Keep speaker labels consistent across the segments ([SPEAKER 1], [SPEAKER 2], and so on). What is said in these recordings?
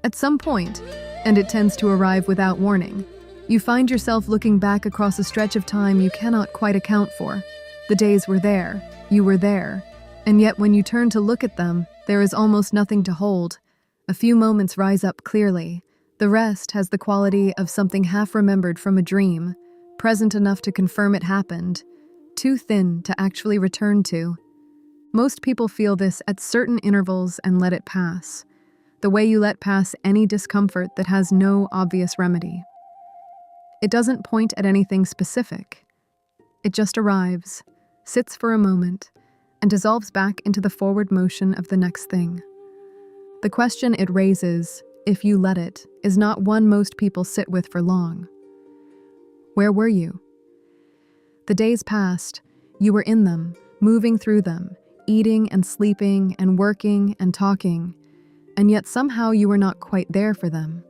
[SPEAKER 1] At some point, and it tends to arrive without warning, you find yourself looking back across a stretch of time you cannot quite account for. The days were there, you were there, and yet when you turn to look at them, there is almost nothing to hold. A few moments rise up clearly. The rest has the quality of something half-remembered from a dream, present enough to confirm it happened, too thin to actually return to. Most people feel this at certain intervals and let it pass, the way you let pass any discomfort that has no obvious remedy. It doesn't point at anything specific. It just arrives, sits for a moment, and dissolves back into the forward motion of the next thing. The question it raises, if you let it, is not one most people sit with for long. Where were you? The days passed, you were in them, moving through them, eating and sleeping and working and talking, and yet somehow you were not quite there for them,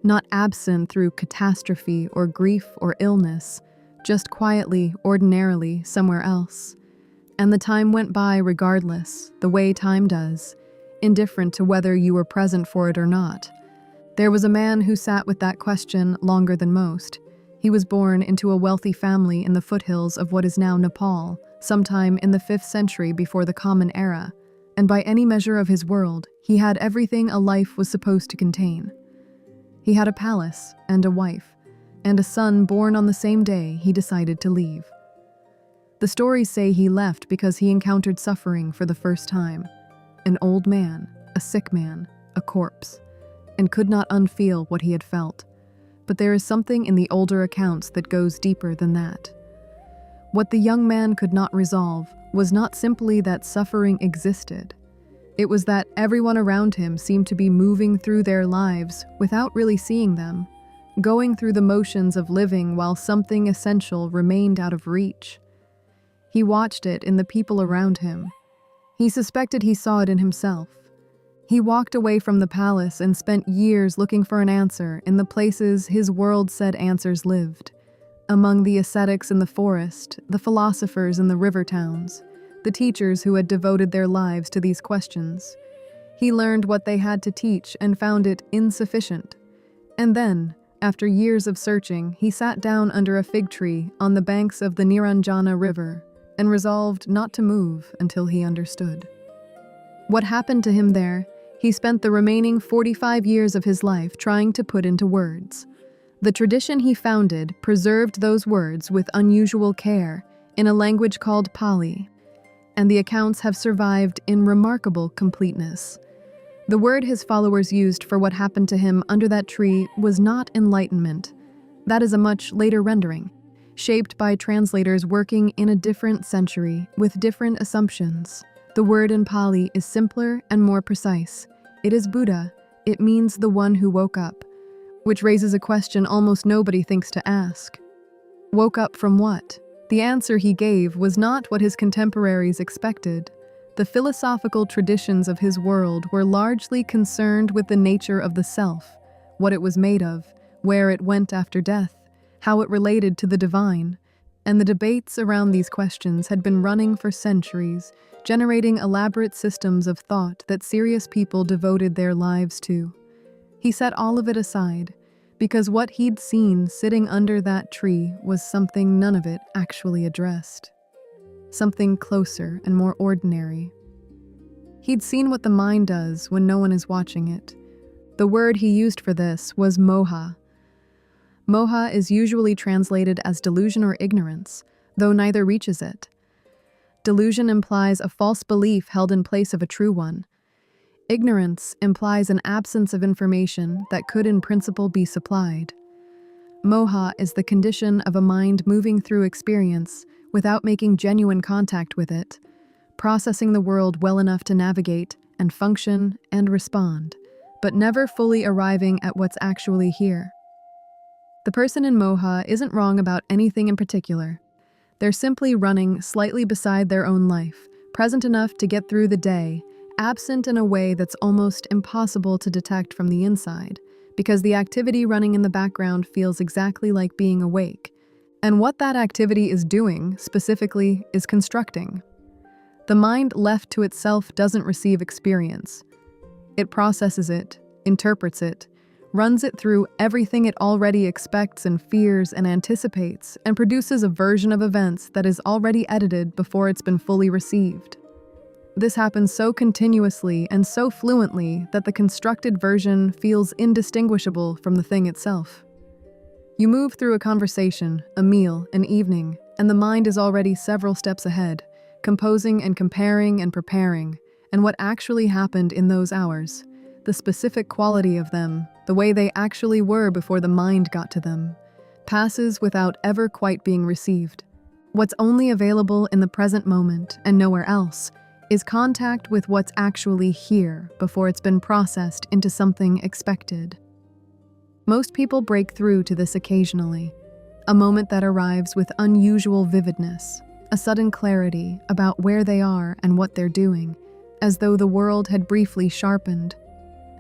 [SPEAKER 1] not absent through catastrophe or grief or illness, just quietly, ordinarily, somewhere else. And the time went by regardless, the way time does, indifferent to whether you were present for it or not. There was a man who sat with that question longer than most. He was born into a wealthy family in the foothills of what is now Nepal, sometime in the 5th century before the Common Era, and by any measure of his world, he had everything a life was supposed to contain. He had a palace and a wife, and a son born on the same day he decided to leave. The stories say he left because he encountered suffering for the first time. An old man, a sick man, a corpse, and could not unfeel what he had felt. But there is something in the older accounts that goes deeper than that. What the young man could not resolve was not simply that suffering existed. It was that everyone around him seemed to be moving through their lives without really seeing them, going through the motions of living while something essential remained out of reach. He watched it in the people around him. He suspected he saw it in himself. He walked away from the palace and spent years looking for an answer in the places his world said answers lived. Among the ascetics in the forest, the philosophers in the river towns, the teachers who had devoted their lives to these questions. He learned what they had to teach and found it insufficient. And then, after years of searching, he sat down under a fig tree on the banks of the Niranjana River and resolved not to move until he understood. What happened to him there, he spent the remaining 45 years of his life trying to put into words. The tradition he founded preserved those words with unusual care in a language called Pali, and the accounts have survived in remarkable completeness. The word his followers used for what happened to him under that tree was not enlightenment. That is a much later rendering, shaped by translators working in a different century with different assumptions. The word in Pali is simpler and more precise. It is Buddha. It means the one who woke up, which raises a question almost nobody thinks to ask. Woke up from what? The answer he gave was not what his contemporaries expected. The philosophical traditions of his world were largely concerned with the nature of the self, what it was made of, where it went after death, how it related to the divine, and the debates around these questions had been running for centuries, generating elaborate systems of thought that serious people devoted their lives to. He set all of it aside, because what he'd seen sitting under that tree was something none of it actually addressed. Something closer and more ordinary. He'd seen what the mind does when no one is watching it. The word he used for this was moha. Moha is usually translated as delusion or ignorance, though neither reaches it. Delusion implies a false belief held in place of a true one. Ignorance implies an absence of information that could in principle be supplied. Moha is the condition of a mind moving through experience without making genuine contact with it, processing the world well enough to navigate and function and respond, but never fully arriving at what's actually here. The person in moha isn't wrong about anything in particular. They're simply running slightly beside their own life, present enough to get through the day, absent in a way that's almost impossible to detect from the inside, because the activity running in the background feels exactly like being awake. And what that activity is doing, specifically, is constructing. The mind left to itself doesn't receive experience. It processes it, interprets it, runs it through everything it already expects and fears and anticipates, and produces a version of events that is already edited before it's been fully received. This happens so continuously and so fluently that the constructed version feels indistinguishable from the thing itself. You move through a conversation, a meal, an evening, and the mind is already several steps ahead, composing and comparing and preparing, and what actually happened in those hours, the specific quality of them, the way they actually were before the mind got to them, passes without ever quite being received. What's only available in the present moment and nowhere else is contact with what's actually here before it's been processed into something expected. Most people break through to this occasionally, a moment that arrives with unusual vividness, a sudden clarity about where they are and what they're doing, as though the world had briefly sharpened,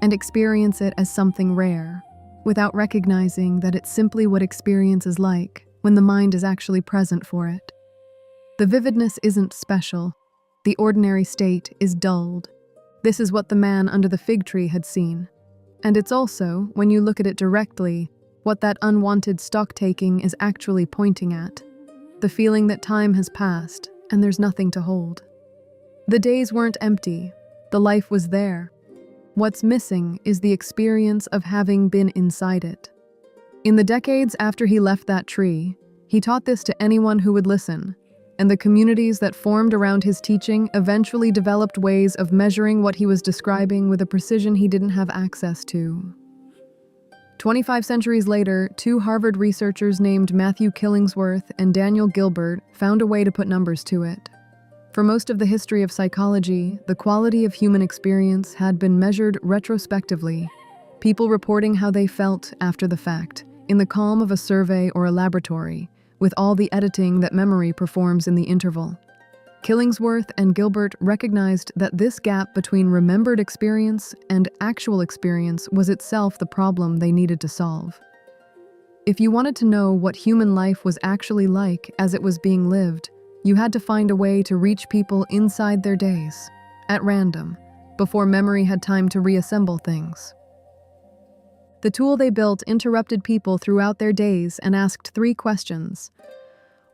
[SPEAKER 1] and experience it as something rare, without recognizing that it's simply what experience is like when the mind is actually present for it. The vividness isn't special. The ordinary state is dulled. This is what the man under the fig tree had seen. And it's also, when you look at it directly, what that unwanted stock-taking is actually pointing at. The feeling that time has passed, and there's nothing to hold. The days weren't empty. The life was there. What's missing is the experience of having been inside it. In the decades after he left that tree, he taught this to anyone who would listen, and the communities that formed around his teaching eventually developed ways of measuring what he was describing with a precision he didn't have access to. 25 centuries later, two Harvard researchers named Matthew Killingsworth and Daniel Gilbert found a way to put numbers to it. For most of the history of psychology, the quality of human experience had been measured retrospectively, people reporting how they felt after the fact, in the calm of a survey or a laboratory, with all the editing that memory performs in the interval. Killingsworth and Gilbert recognized that this gap between remembered experience and actual experience was itself the problem they needed to solve. If you wanted to know what human life was actually like as it was being lived, you had to find a way to reach people inside their days, at random, before memory had time to reassemble things. The tool they built interrupted people throughout their days and asked 3 questions.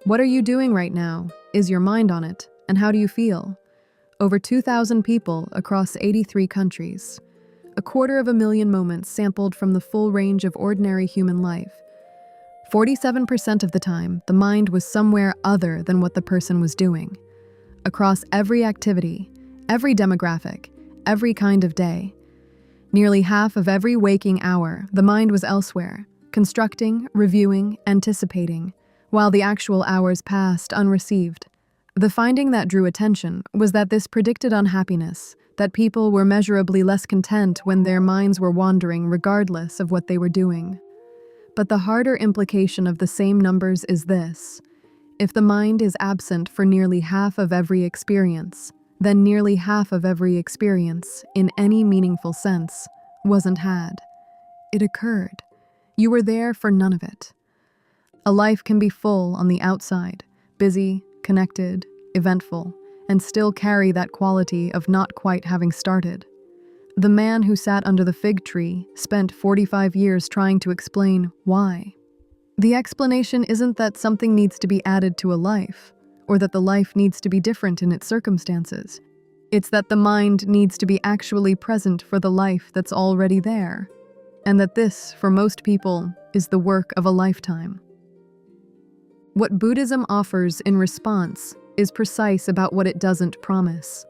[SPEAKER 1] What are you doing right now? Is your mind on it? And how do you feel? Over 2,000 people across 83 countries. 250,000 moments sampled from the full range of ordinary human life. 47% of the time, the mind was somewhere other than what the person was doing. Across every activity, every demographic, every kind of day. Nearly half of every waking hour, the mind was elsewhere, constructing, reviewing, anticipating, while the actual hours passed unreceived. The finding that drew attention was that this predicted unhappiness, that people were measurably less content when their minds were wandering regardless of what they were doing. But the harder implication of the same numbers is this: if the mind is absent for nearly half of every experience, then nearly half of every experience, in any meaningful sense, wasn't had. It occurred. You were there for none of it. A life can be full on the outside, busy, connected, eventful, and still carry that quality of not quite having started. The man who sat under the fig tree spent 45 years trying to explain why. The explanation isn't that something needs to be added to a life, or that the life needs to be different in its circumstances. It's that the mind needs to be actually present for the life that's already there, and that this, for most people, is the work of a lifetime. What Buddhism offers in response is precise about what it doesn't promise.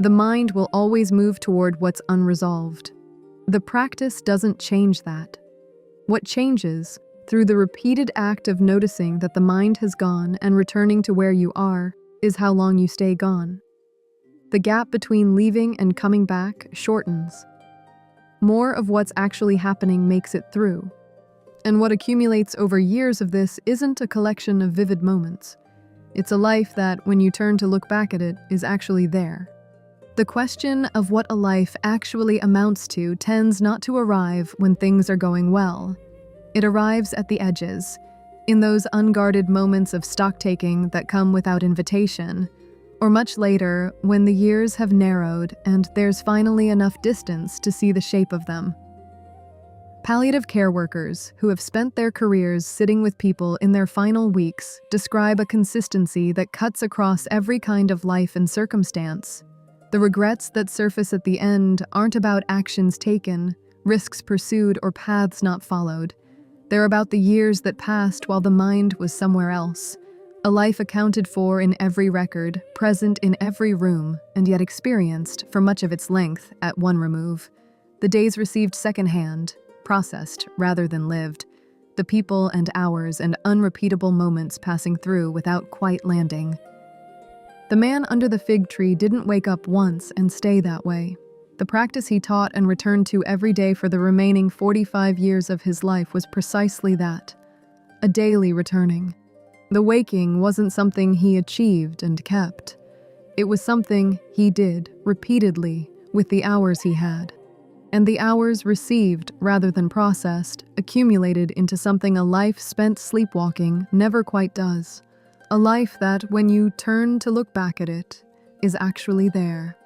[SPEAKER 1] The mind will always move toward what's unresolved. The practice doesn't change that. What changes, through the repeated act of noticing that the mind has gone and returning to where you are, is how long you stay gone. The gap between leaving and coming back shortens. More of what's actually happening makes it through. And what accumulates over years of this isn't a collection of vivid moments. It's a life that, when you turn to look back at it, is actually there. The question of what a life actually amounts to tends not to arrive when things are going well. It arrives at the edges, in those unguarded moments of stock-taking that come without invitation, or much later when the years have narrowed and there's finally enough distance to see the shape of them. Palliative care workers, who have spent their careers sitting with people in their final weeks, describe a consistency that cuts across every kind of life and circumstance. The regrets that surface at the end aren't about actions taken, risks pursued, or paths not followed. They're about the years that passed while the mind was somewhere else. A life accounted for in every record, present in every room, and yet experienced, for much of its length, at one remove. The days received secondhand, processed rather than lived. The people and hours and unrepeatable moments passing through without quite landing. The man under the fig tree didn't wake up once and stay that way. The practice he taught and returned to every day for the remaining 45 years of his life was precisely that, a daily returning. The waking wasn't something he achieved and kept. It was something he did, repeatedly, with the hours he had. And the hours received, rather than processed, accumulated into something a life spent sleepwalking never quite does. A life that, when you turn to look back at it, is actually there.